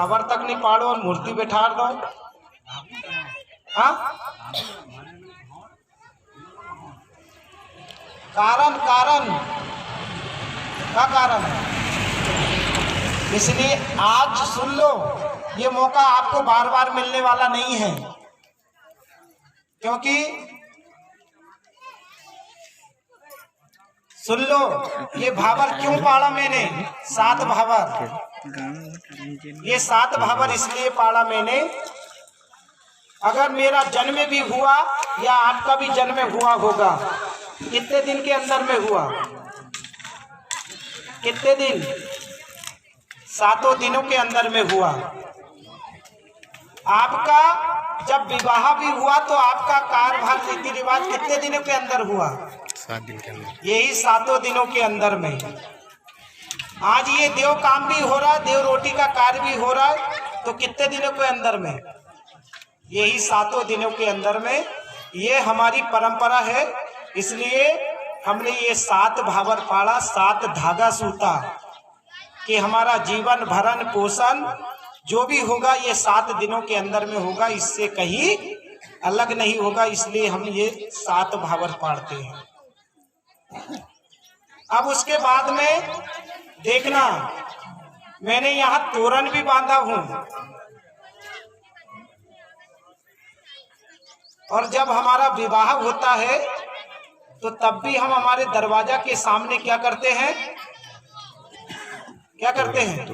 भावर तक नहीं पाड़ो और मूर्ति बैठा दो। हाँ, कारण क्या कारण है? इसलिए आज सुन लो, ये मौका आपको बार बार मिलने वाला नहीं है, क्योंकि सुन लो, ये भावर क्यों पाड़ा मैंने, 7 भावर। ये 7 भावर इसलिए पाड़ा मैंने, अगर मेरा जन्म भी हुआ या आपका भी जन्म हुआ होगा, कितने दिन के अंदर में हुआ? कितने दिन? 7 दिनों के अंदर में हुआ। आपका जब विवाह भी हुआ तो आपका कार्यभार रीति रिवाज कितने दिनों के अंदर हुआ? 7 दिन के अंदर। यही 7 दिनों के अंदर में। आज ये देव काम भी हो रहा है, देव रोटी का कार्य भी हो रहा है, तो कितने दिनों के अंदर में? यही 7 दिनों के अंदर में। ये हमारी परंपरा है, इसलिए हमने ये 7 भावर पाड़ा, 7 धागा सूता कि हमारा जीवन भरण पोषण जो भी होगा ये 7 दिनों के अंदर में होगा, इससे कहीं अलग नहीं होगा। इसलिए हम ये 7 भावर पाड़ते हैं। अब उसके बाद में देखना, मैंने यहाँ तोरण भी बांधा हूं, और जब हमारा विवाह होता है तो तब भी हम हमारे दरवाजा के सामने क्या करते हैं? क्या करते हैं?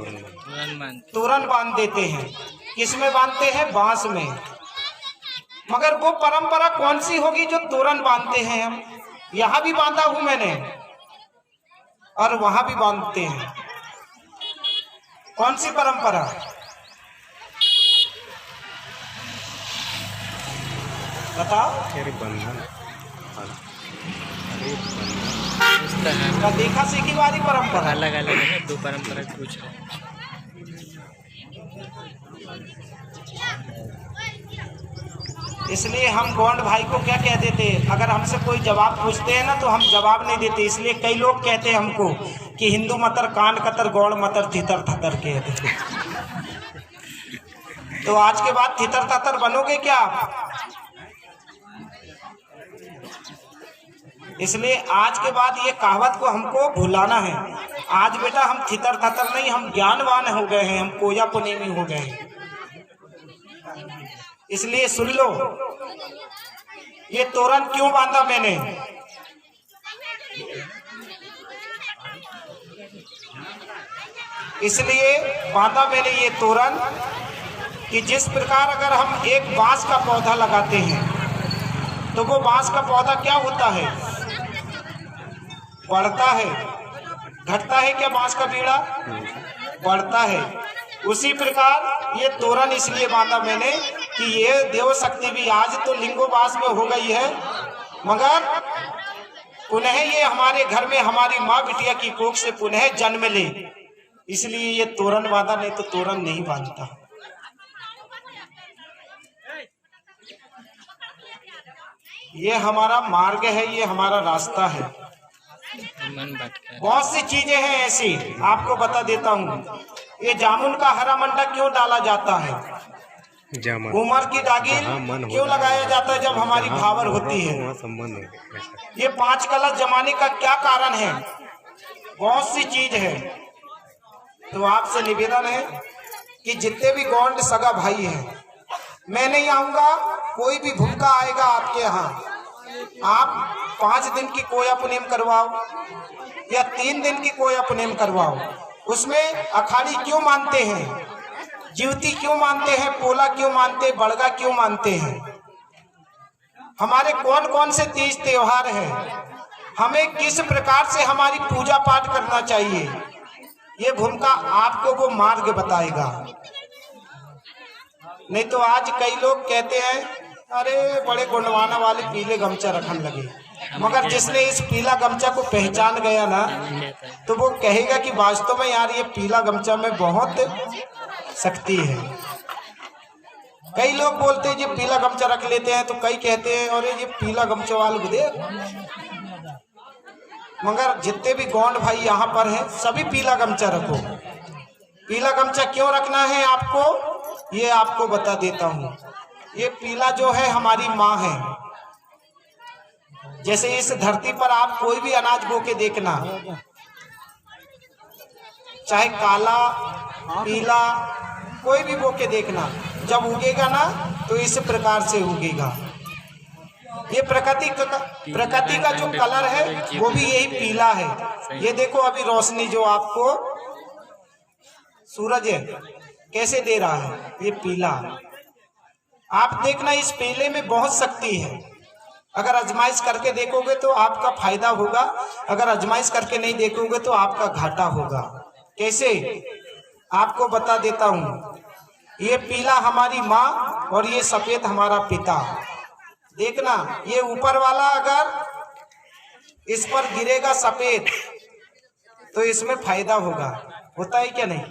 तोरण बांध देते हैं। किस में बांधते हैं? बांस में। मगर वो परंपरा कौन सी होगी जो तोरण बांधते हैं हम? यहाँ भी बांधा हूं मैंने और वहां भी बांधते हैं। कौन सी परंपरा? बताओ। देखा सीखी वाली परंपरा अलग अलग है, 2 परंपरा कुछ है। इसलिए हम गौंड भाई को क्या कह देते, अगर हमसे कोई जवाब पूछते हैं ना तो हम जवाब नहीं देते। इसलिए कई लोग कहते हैं हमको कि हिंदू मतर कान कतर, गौंड मतर थितर थतर कह देते। तो आज के बाद थितर थतर बनोगे क्या आप? इसलिए आज के बाद ये कहावत को हमको भुलाना है। आज बेटा हम थितर थतर नहीं, हम ज्ञानवान हो गए हैं, हम कोया पुनेमी हो गए हैं। इसलिए सुन लो, ये तोरण क्यों बांधा मैंने? इसलिए बांधा मैंने ये तोरण कि जिस प्रकार अगर हम एक बांस का पौधा लगाते हैं तो वो बांस का पौधा क्या होता है? बढ़ता है। घटता है क्या बांस का बीड़ा? बढ़ता है। उसी प्रकार ये तोरण इसलिए बांधा मैंने कि ये देव शक्ति भी आज तो लिंगोवास में हो गई है, मगर पुनः ये हमारे घर में हमारी माँ बिटिया की कोख से पुनः जन्म ले, इसलिए ये तोरण बांधा, नहीं तो तोरण नहीं बांधता। ये हमारा मार्ग है, ये हमारा रास्ता है। बहुत सी चीजें हैं ऐसी, आपको बता देता हूँ। ये जामुन का हरा मंडा क्यों डाला जाता है? उमर की दागिन क्यों लगाया जाता है जब हमारी भावर होती है? ये 5 कलश जमाने का क्या कारण है? बहुत सी चीज है। तो आपसे निवेदन है कि जितने भी गौंड सगा भाई हैं, मैं नहीं आऊंगा, कोई भी भूखा आएगा आपके यहाँ, आप 5 दिन की कोया पुनेम करवाओ या 3 दिन की कोया पुनेम करवाओ। उसमें अखाड़ी क्यों मानते हैं? जीवती क्यों मानते हैं? पोला क्यों मानते हैं? बड़गा क्यों मानते हैं? हमारे कौन कौन से तीज त्योहार हैं? हमें किस प्रकार से हमारी पूजा पाठ करना चाहिए, ये भूमिका आपको वो मार्ग बताएगा। नहीं तो आज कई लोग कहते हैं अरे बड़े गुणवाना वाले पीले गमछा रखने लगे, मगर जिसने इस पीला गमछा को पहचान गया ना तो वो कहेगा कि वास्तव में यार ये पीला गमछा में बहुत शक्ति है। कई लोग बोलते हैं ये पीला गमछा रख लेते हैं, तो कई कहते हैं अरे ये पीला गमछा वाले को देख, मगर जितने भी गौंड भाई यहाँ पर हैं सभी पीला गमछा रखो। पीला गमछा क्यों रखना है आपको, ये आपको बता देता हूँ। ये पीला जो है हमारी माँ है। जैसे इस धरती पर आप कोई भी अनाज बो के देखना, चाहे काला पीला कोई भी बो के देखना, जब उगेगा ना तो इस प्रकार से उगेगा। ये प्रकृति का जो कलर है वो भी यही पीला है। ये देखो अभी रोशनी जो आपको सूरज है कैसे दे रहा है, ये पीला। आप देखना इस पीले में बहुत शक्ति है। अगर आजमाइश करके देखोगे तो आपका फायदा होगा, अगर आजमाइश करके नहीं देखोगे तो आपका घाटा होगा। कैसे, आपको बता देता हूँ। ये पीला हमारी माँ और ये सफेद हमारा पिता। देखना ये ऊपर वाला अगर इस पर गिरेगा सफेद तो इसमें फायदा होगा, होता है क्या नहीं।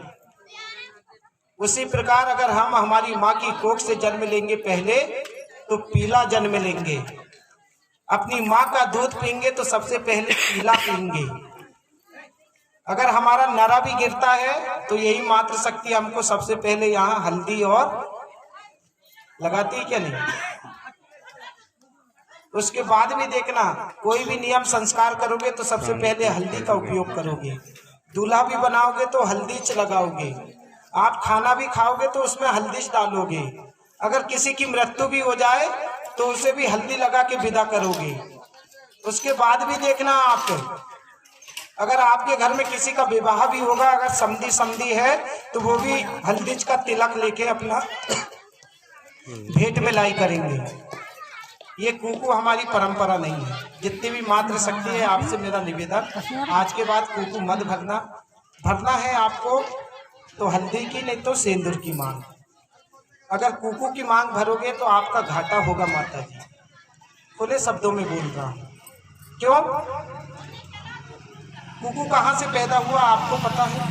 उसी प्रकार अगर हम हमारी माँ की कोख से जन्म लेंगे पहले तो पीला जन्म लेंगे। अपनी माँ का दूध पीएंगे तो सबसे पहले पीला पीएंगे। अगर हमारा नरा भी गिरता है तो यही मात्र शक्ति हमको सबसे पहले यहाँ हल्दी और लगाती है क्या नहीं। उसके बाद भी देखना कोई भी नियम संस्कार करोगे तो सबसे पहले हल्दी का उपयोग करोगे। दूल्हा भी बनाओगे तो हल्दी लगाओगे। आप खाना भी खाओगे तो उसमें हल्दी डालोगे। अगर किसी की मृत्यु भी हो जाए तो उसे भी हल्दी लगा के विदा करोगे। उसके बाद भी देखना आप, अगर आपके घर में किसी का विवाह भी होगा, अगर समधी है तो वो भी हल्दी का तिलक लेके अपना भेंट में लाई करेंगे। ये कुकू हमारी परंपरा नहीं है। जितनी भी मात्र शक्ति है आपसे मेरा निवेदन, आज के बाद कुकू मत भरना है आपको तो हल्दी की नहीं तो सिंदूर की मांग। अगर कुकू की मांग भरोगे तो आपका घाटा होगा माता जी। खुले शब्दों में बोल रहा हूँ। क्यों, कुकू कहाँ से पैदा हुआ आपको पता है?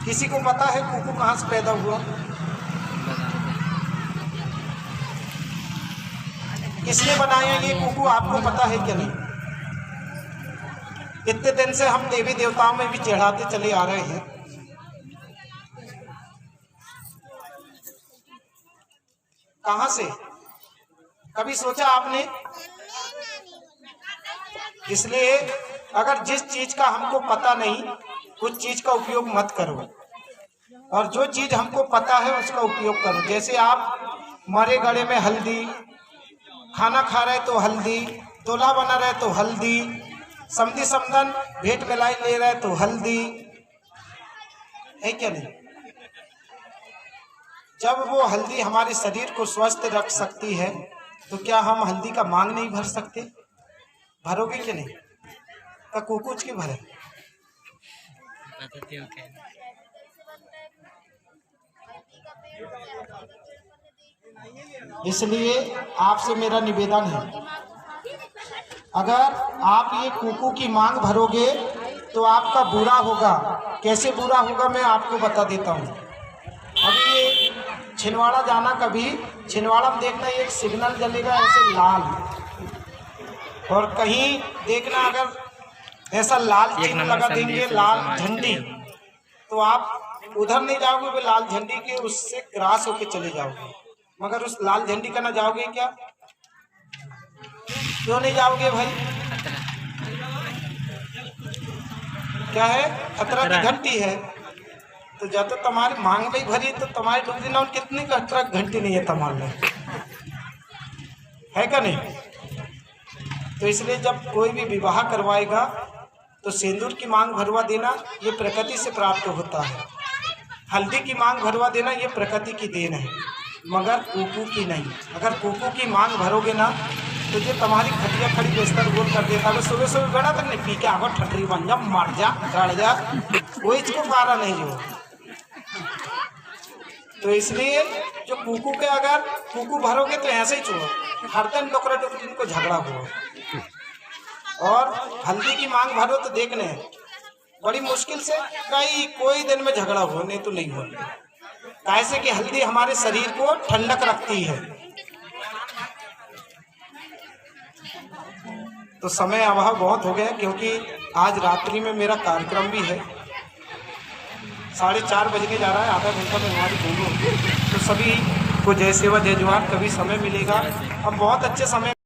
किसी को पता है कुकू कहाँ से पैदा हुआ? किसने बनाया ये कुकू आपको पता है क्या नहीं? इतने दिन से हम देवी देवताओं में भी चढ़ाते चले आ रहे हैं। कहां से, कभी सोचा आपने? इसलिए अगर जिस चीज का हमको पता नहीं उस चीज का उपयोग मत करो, और जो चीज हमको पता है उसका उपयोग करो। जैसे आप मरे गड़े में हल्दी, खाना खा रहे तो हल्दी, तोला बना रहे तो हल्दी, समधी समधन भेंट मिलाई ले रहे तो हल्दी है क्या नहीं। जब वो हल्दी हमारे शरीर को स्वस्थ रख सकती है तो क्या हम हल्दी का मांग नहीं भर सकते? भरोगे कि नहीं? तो कुकुच की भरे। इसलिए आपसे मेरा निवेदन है, अगर आप ये कुकू की मांग भरोगे तो आपका बुरा होगा। कैसे बुरा होगा मैं आपको बता देता हूँ। अभी ये छिंदवाड़ा जाना, कभी छिंदवाड़ा में देखना एक सिग्नल जलेगा ऐसे लाल, और कहीं देखना अगर ऐसा लाल चिन्ह लगा देंगे, लाल झंडी, तो आप उधर नहीं जाओगे, वो लाल झंडी के उससे क्रॉस होके चले जाओगे। मगर उस लाल झंडी का ना जाओगे क्या? क्यों नहीं जाओगे भाई? क्या है? खतरा की घंटी है। तो जब तो तुम्हारी मांग में भरी तो तुम्हारी डूबी ना कितनी खतरा घंटी नहीं है तुम्हारे, है क्या नहीं? तो इसलिए जब कोई भी विवाह करवाएगा तो सिंदूर की मांग भरवा देना ये प्रकृति से प्राप्त होता है। हल्दी की मांग भरवा देना ये प्रकृति की देन है, मगर कुकू की नहीं। अगर कुकू की मांग भरोगे ना तो जो तुम्हारी खटिया खड़ी बिस्तर गोल कर देता है। सुबह सुबह गड़ा तक नहीं पी के आगो ठटरी बन जा, मर जा, गड़ जा, कोई इसको पारा नहीं जो। तो इसलिए जो कुकू के अगर कुकू भरोगे तो ऐसे ही छोड़ो, हर दिन टोकरा टोकरी को झगड़ा हो। और हल्दी की मांग भरो तो देखने बड़ी मुश्किल से कोई दिन में झगड़ा हो, नहीं तो नहीं हो। कैसे कि हल्दी हमारे शरीर को ठंडक रखती है। तो समय अभाव बहुत हो गया, क्योंकि आज रात्रि में मेरा कार्यक्रम भी है, 4:30 बजने जा रहा है, आधा घंटा में हमारी दोनों। तो सभी को जय सेवा जय जवान। कभी समय मिलेगा, हम बहुत अच्छे समय